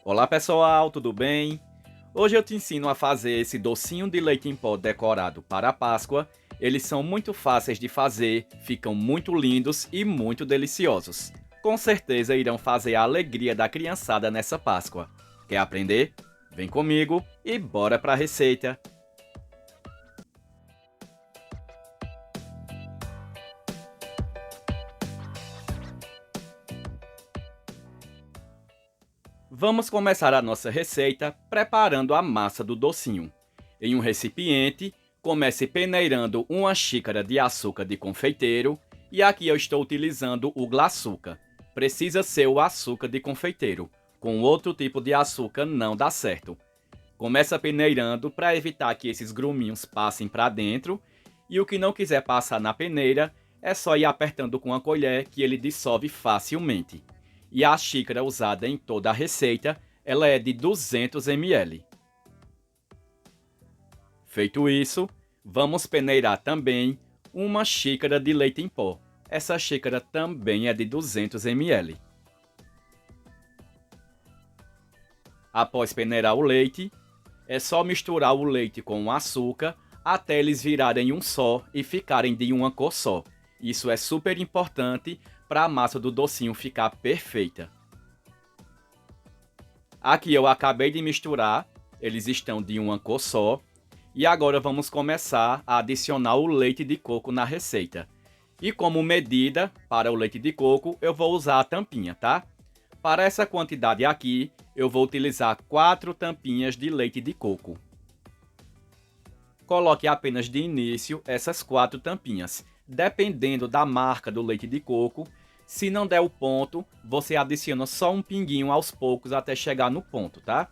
Olá pessoal, tudo bem? Hoje eu te ensino a fazer esse docinho de leite em pó decorado para a Páscoa. Eles são muito fáceis de fazer, ficam muito lindos e muito deliciosos. Com certeza irão fazer a alegria da criançada nessa Páscoa. Quer aprender? Vem comigo e bora para a receita! Vamos começar a nossa receita preparando a massa do docinho. Em um recipiente, comece peneirando uma xícara de açúcar de confeiteiro e aqui eu estou utilizando o glaçuca. Precisa ser o açúcar de confeiteiro, com outro tipo de açúcar não dá certo. Começa peneirando para evitar que esses gruminhos passem para dentro e o que não quiser passar na peneira é só ir apertando com a colher que ele dissolve facilmente. E a xícara usada em toda a receita, ela é de 200 ml. Feito isso, vamos peneirar também uma xícara de leite em pó. Essa xícara também é de 200 ml. Após peneirar o leite, é só misturar o leite com o açúcar até eles virarem um só e ficarem de uma cor só. Isso é super importante para a massa do docinho ficar perfeita. Aqui eu acabei de misturar, eles estão de uma cor só. E agora vamos começar a adicionar o leite de coco na receita. E como medida para o leite de coco, eu vou usar a tampinha, tá? Para essa quantidade aqui, eu vou utilizar 4 tampinhas de leite de coco. Coloque apenas de início essas 4 tampinhas. Dependendo da marca do leite de coco, se não der o ponto, você adiciona só um pinguinho aos poucos até chegar no ponto, tá?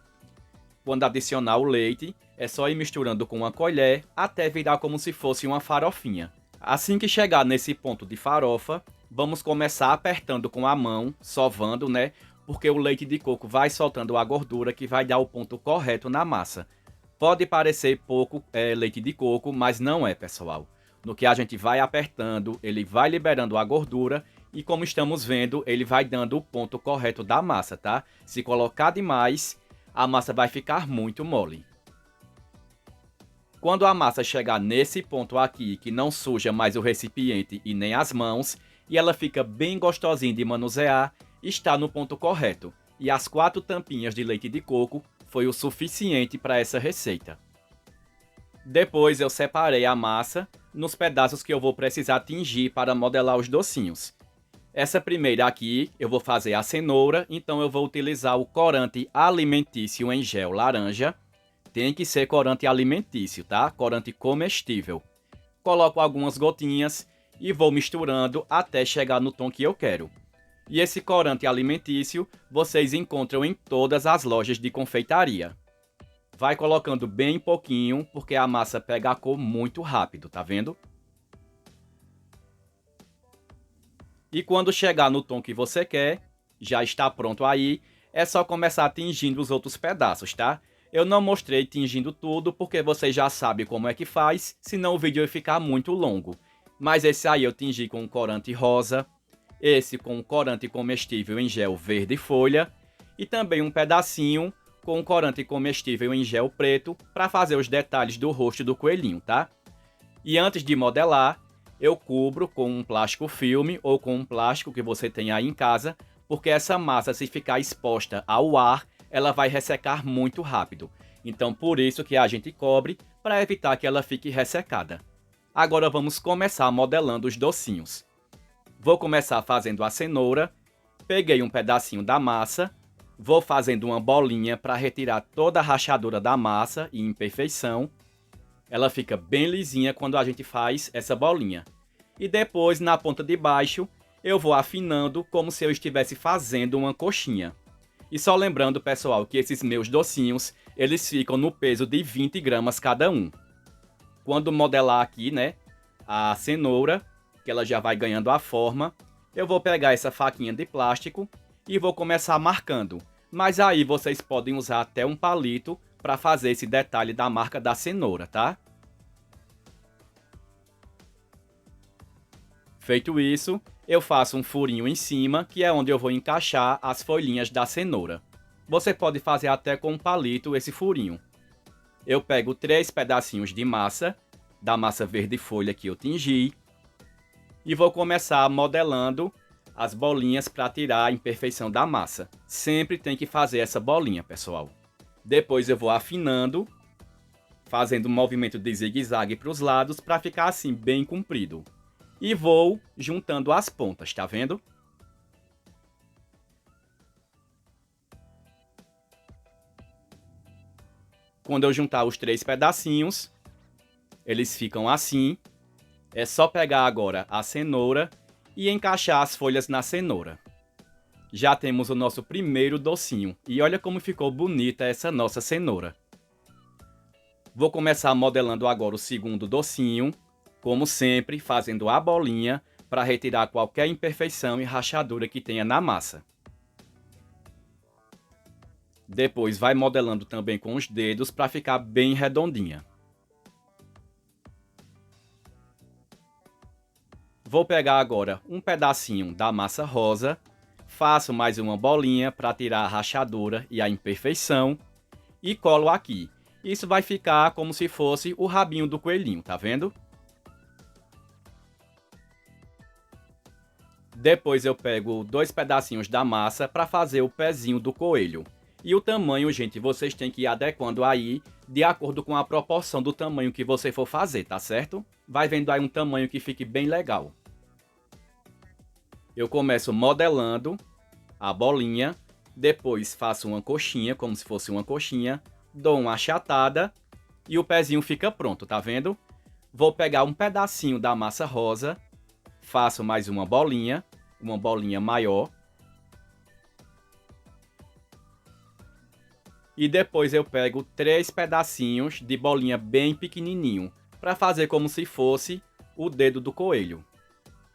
Quando adicionar o leite, é só ir misturando com uma colher até virar como se fosse uma farofinha. Assim que chegar nesse ponto de farofa, vamos começar apertando com a mão, sovando, né? Porque o leite de coco vai soltando a gordura que vai dar o ponto correto na massa. Pode parecer pouco leite de coco, mas não é, pessoal. No que a gente vai apertando, ele vai liberando a gordura e como estamos vendo, ele vai dando o ponto correto da massa, tá? Se colocar demais, a massa vai ficar muito mole. Quando a massa chegar nesse ponto aqui, que não suja mais o recipiente e nem as mãos, e ela fica bem gostosinha de manusear, está no ponto correto. E as 4 tampinhas de leite de coco foi o suficiente para essa receita. Depois eu separei a massa nos pedaços que eu vou precisar tingir para modelar os docinhos. Essa primeira aqui eu vou fazer a cenoura, então eu vou utilizar o corante alimentício em gel laranja. Tem que ser corante alimentício, tá? Corante comestível. Coloco algumas gotinhas e vou misturando até chegar no tom que eu quero. E esse corante alimentício vocês encontram em todas as lojas de confeitaria. Vai colocando bem pouquinho, porque a massa pega a cor muito rápido, tá vendo? E quando chegar no tom que você quer, já está pronto aí, é só começar tingindo os outros pedaços, tá? Eu não mostrei tingindo tudo porque você já sabe como é que faz, senão o vídeo vai ficar muito longo. Mas esse aí eu tingi com corante rosa, esse com corante comestível em gel verde folha e também um pedacinho com corante comestível em gel preto para fazer os detalhes do rosto do coelhinho, tá? E antes de modelar, eu cubro com um plástico filme ou com um plástico que você tem aí em casa, porque essa massa, se ficar exposta ao ar, ela vai ressecar muito rápido. Então, por isso que a gente cobre, para evitar que ela fique ressecada. Agora vamos começar modelando os docinhos. Vou começar fazendo a cenoura. Peguei um pedacinho da massa, vou fazendo uma bolinha para retirar toda a rachadura da massa e imperfeição. Ela fica bem lisinha quando a gente faz essa bolinha. E depois, na ponta de baixo, eu vou afinando como se eu estivesse fazendo uma coxinha. E só lembrando, pessoal, que esses meus docinhos, eles ficam no peso de 20 gramas cada um. Quando modelar aqui, né, a cenoura, que ela já vai ganhando a forma, eu vou pegar essa faquinha de plástico e vou começar marcando. Mas aí vocês podem usar até um palito para fazer esse detalhe da marca da cenoura, tá? Feito isso, eu faço um furinho em cima, que é onde eu vou encaixar as folhinhas da cenoura. Você pode fazer até com um palito esse furinho. Eu pego 3 pedacinhos de massa, da massa verde folha que eu tingi, e vou começar modelando as bolinhas para tirar a imperfeição da massa. Sempre tem que fazer essa bolinha, pessoal. Depois eu vou afinando, fazendo um movimento de zigue-zague para os lados para ficar assim bem comprido. E vou juntando as pontas, tá vendo? Quando eu juntar os 3 pedacinhos, eles ficam assim. É só pegar agora a cenoura e encaixar as folhas na cenoura. Já temos o nosso primeiro docinho. E olha como ficou bonita essa nossa cenoura. Vou começar modelando agora o segundo docinho. Como sempre, fazendo a bolinha para retirar qualquer imperfeição e rachadura que tenha na massa. Depois vai modelando também com os dedos para ficar bem redondinha. Vou pegar agora um pedacinho da massa rosa, faço mais uma bolinha para tirar a rachadura e a imperfeição e colo aqui. Isso vai ficar como se fosse o rabinho do coelhinho, tá vendo? Depois eu pego 2 pedacinhos da massa para fazer o pezinho do coelho. E o tamanho, gente, vocês têm que ir adequando aí de acordo com a proporção do tamanho que você for fazer, tá certo? Vai vendo aí um tamanho que fique bem legal. Eu começo modelando a bolinha, depois faço uma coxinha, como se fosse uma coxinha, dou uma achatada e o pezinho fica pronto, tá vendo? Vou pegar um pedacinho da massa rosa, faço mais uma bolinha maior. E depois eu pego 3 pedacinhos de bolinha bem pequenininho, para fazer como se fosse o dedo do coelho.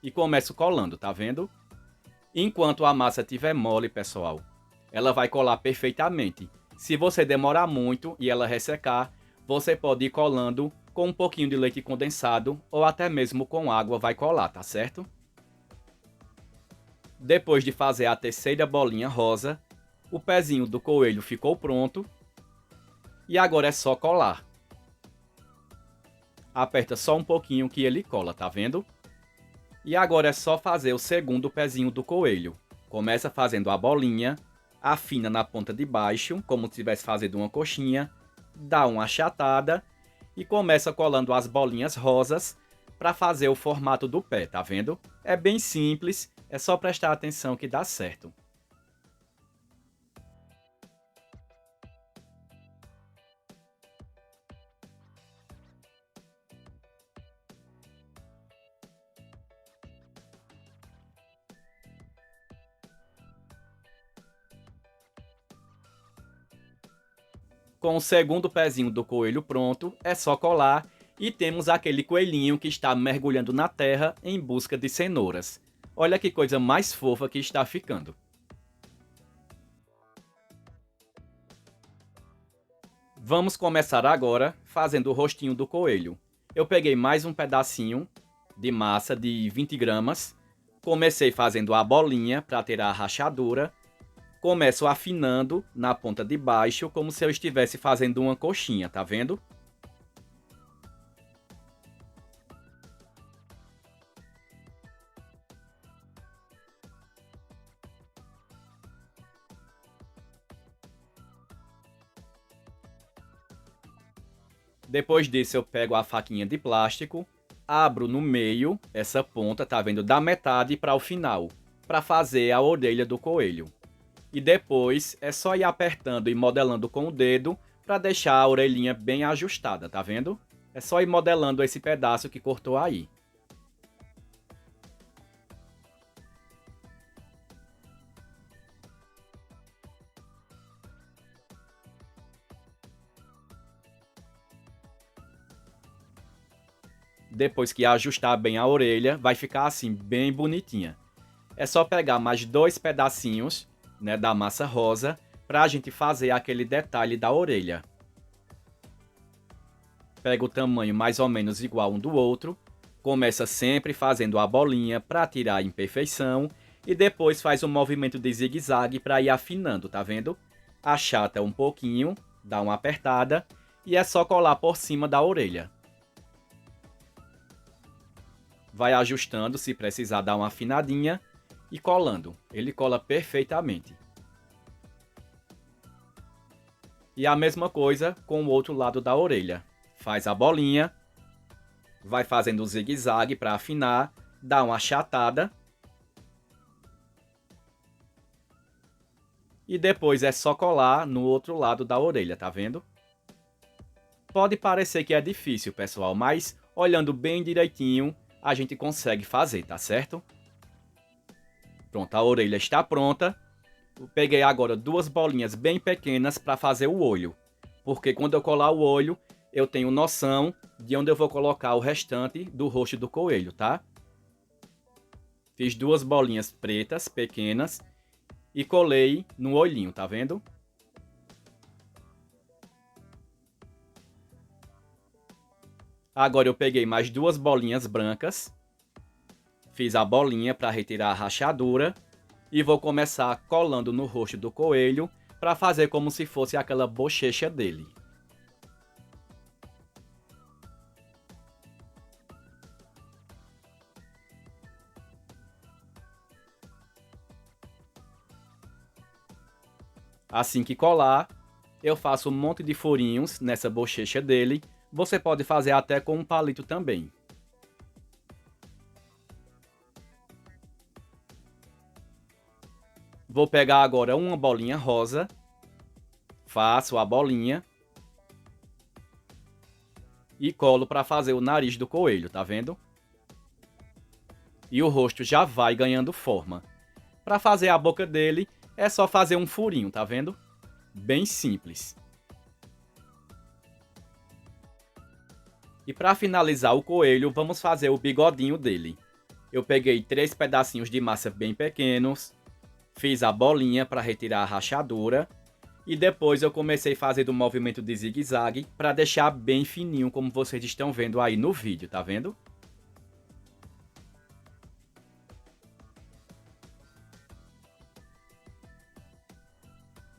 E começo colando, tá vendo? Enquanto a massa estiver mole, pessoal, ela vai colar perfeitamente. Se você demorar muito e ela ressecar, você pode ir colando com um pouquinho de leite condensado ou até mesmo com água vai colar, tá certo? Depois de fazer a terceira bolinha rosa, o pezinho do coelho ficou pronto. E agora é só colar. Aperta só um pouquinho que ele cola, tá vendo? E agora é só fazer o segundo pezinho do coelho. Começa fazendo a bolinha, afina na ponta de baixo, como se estivesse fazendo uma coxinha, dá uma achatada e começa colando as bolinhas rosas para fazer o formato do pé, tá vendo? É bem simples, é só prestar atenção que dá certo. Com o segundo pezinho do coelho pronto, é só colar e temos aquele coelhinho que está mergulhando na terra em busca de cenouras. Olha que coisa mais fofa que está ficando. Vamos começar agora fazendo o rostinho do coelho. Eu peguei mais um pedacinho de massa de 20 gramas, comecei fazendo a bolinha para tirar a rachadura. Começo afinando na ponta de baixo, como se eu estivesse fazendo uma coxinha, tá vendo? Depois disso eu pego a faquinha de plástico, abro no meio essa ponta, tá vendo? Da metade para o final, para fazer a orelha do coelho. E depois é só ir apertando e modelando com o dedo para deixar a orelhinha bem ajustada, tá vendo? É só ir modelando esse pedaço que cortou aí. Depois que ajustar bem a orelha, vai ficar assim, bem bonitinha. É só pegar mais 2 pedacinhos, né, da massa rosa para a gente fazer aquele detalhe da orelha. Pega o tamanho mais ou menos igual um do outro, começa sempre fazendo a bolinha para tirar a imperfeição e depois faz um movimento de zigue-zague para ir afinando, tá vendo? achata um pouquinho, dá uma apertada e é só colar por cima da orelha. Vai ajustando se precisar dar uma afinadinha e colando. Ele cola perfeitamente. E a mesma coisa com o outro lado da orelha. Faz a bolinha, vai fazendo o zigue-zague para afinar, dá uma achatada. E depois é só colar no outro lado da orelha, tá vendo? Pode parecer que é difícil, pessoal, mas olhando bem direitinho, a gente consegue fazer, tá certo? Pronto, a orelha está pronta. Eu peguei agora duas bolinhas bem pequenas para fazer o olho. Porque quando eu colar o olho, eu tenho noção de onde eu vou colocar o restante do rosto do coelho, tá? Fiz duas bolinhas pretas, pequenas, e colei no olhinho, tá vendo? Agora eu peguei mais duas bolinhas brancas, fiz a bolinha para retirar a rachadura e vou começar colando no rosto do coelho para fazer como se fosse aquela bochecha dele. Assim que colar, eu faço um monte de furinhos nessa bochecha dele. Você pode fazer até com um palito também. Vou pegar agora uma bolinha rosa, faço a bolinha e colo para fazer o nariz do coelho, tá vendo? E o rosto já vai ganhando forma. Para fazer a boca dele, é só fazer um furinho, tá vendo? Bem simples. E para finalizar o coelho, vamos fazer o bigodinho dele. Eu peguei 3 pedacinhos de massa bem pequenos, fiz a bolinha para retirar a rachadura e depois eu comecei fazendo o movimento de zigue-zague para deixar bem fininho, como vocês estão vendo aí no vídeo, tá vendo?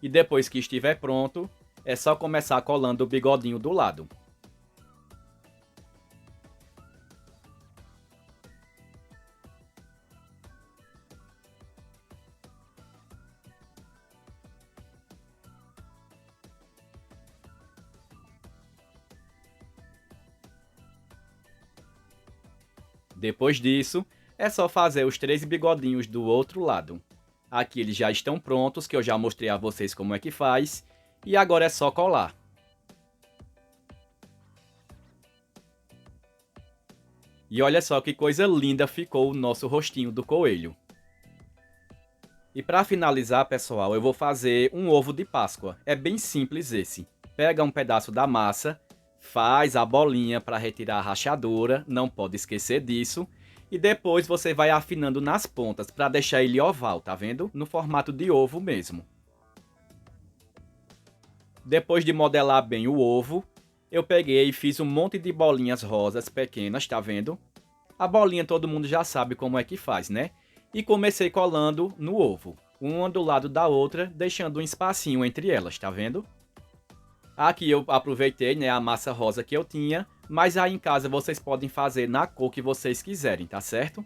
E depois que estiver pronto, é só começar colando o bigodinho do lado. Depois disso, é só fazer os 3 bigodinhos do outro lado. Aqui eles já estão prontos, que eu já mostrei a vocês como é que faz. E agora é só colar. E olha só que coisa linda ficou o nosso rostinho do coelho. E para finalizar, pessoal, eu vou fazer um ovo de Páscoa. É bem simples esse. Pega um pedaço da massa, faz a bolinha para retirar a rachadura, não pode esquecer disso. E depois você vai afinando nas pontas para deixar ele oval, tá vendo? No formato de ovo mesmo. Depois de modelar bem o ovo, eu peguei e fiz um monte de bolinhas rosas pequenas, tá vendo? A bolinha todo mundo já sabe como é que faz, né? E comecei colando no ovo, uma do lado da outra, deixando um espacinho entre elas, tá vendo? Aqui eu aproveitei, né, a massa rosa que eu tinha, mas aí em casa vocês podem fazer na cor que vocês quiserem, tá certo?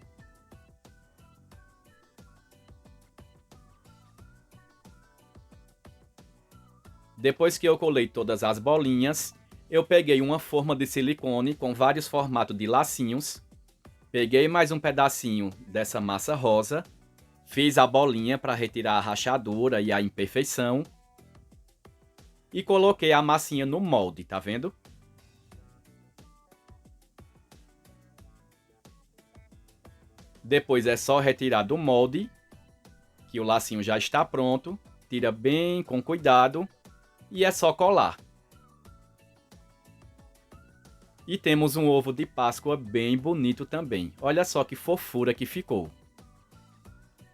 Depois que eu colei todas as bolinhas, eu peguei uma forma de silicone com vários formatos de lacinhos. Peguei mais um pedacinho dessa massa rosa, fiz a bolinha para retirar a rachadura e a imperfeição. E coloquei a massinha no molde, tá vendo? Depois é só retirar do molde, que o lacinho já está pronto. Tira bem com cuidado e é só colar. E temos um ovo de Páscoa bem bonito também. Olha só que fofura que ficou.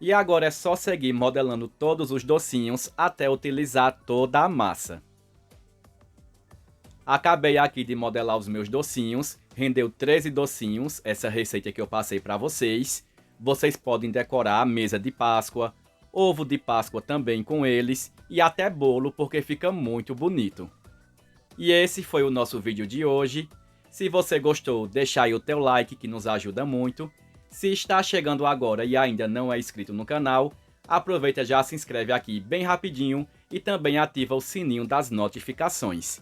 E agora é só seguir modelando todos os docinhos até utilizar toda a massa. Acabei aqui de modelar os meus docinhos. Rendeu 13 docinhos, essa receita que eu passei para vocês. Vocês podem decorar a mesa de Páscoa ovo de Páscoa também com eles e até bolo porque fica muito bonito. E esse foi o nosso vídeo de hoje. Se você gostou, deixa aí o teu like que nos ajuda muito. Se está chegando agora e ainda não é inscrito no canal, aproveita e já se inscreve aqui bem rapidinho e também ativa o sininho das notificações.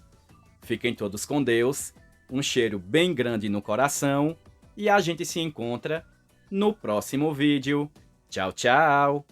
Fiquem todos com Deus, um cheiro bem grande no coração e a gente se encontra no próximo vídeo. Tchau, tchau!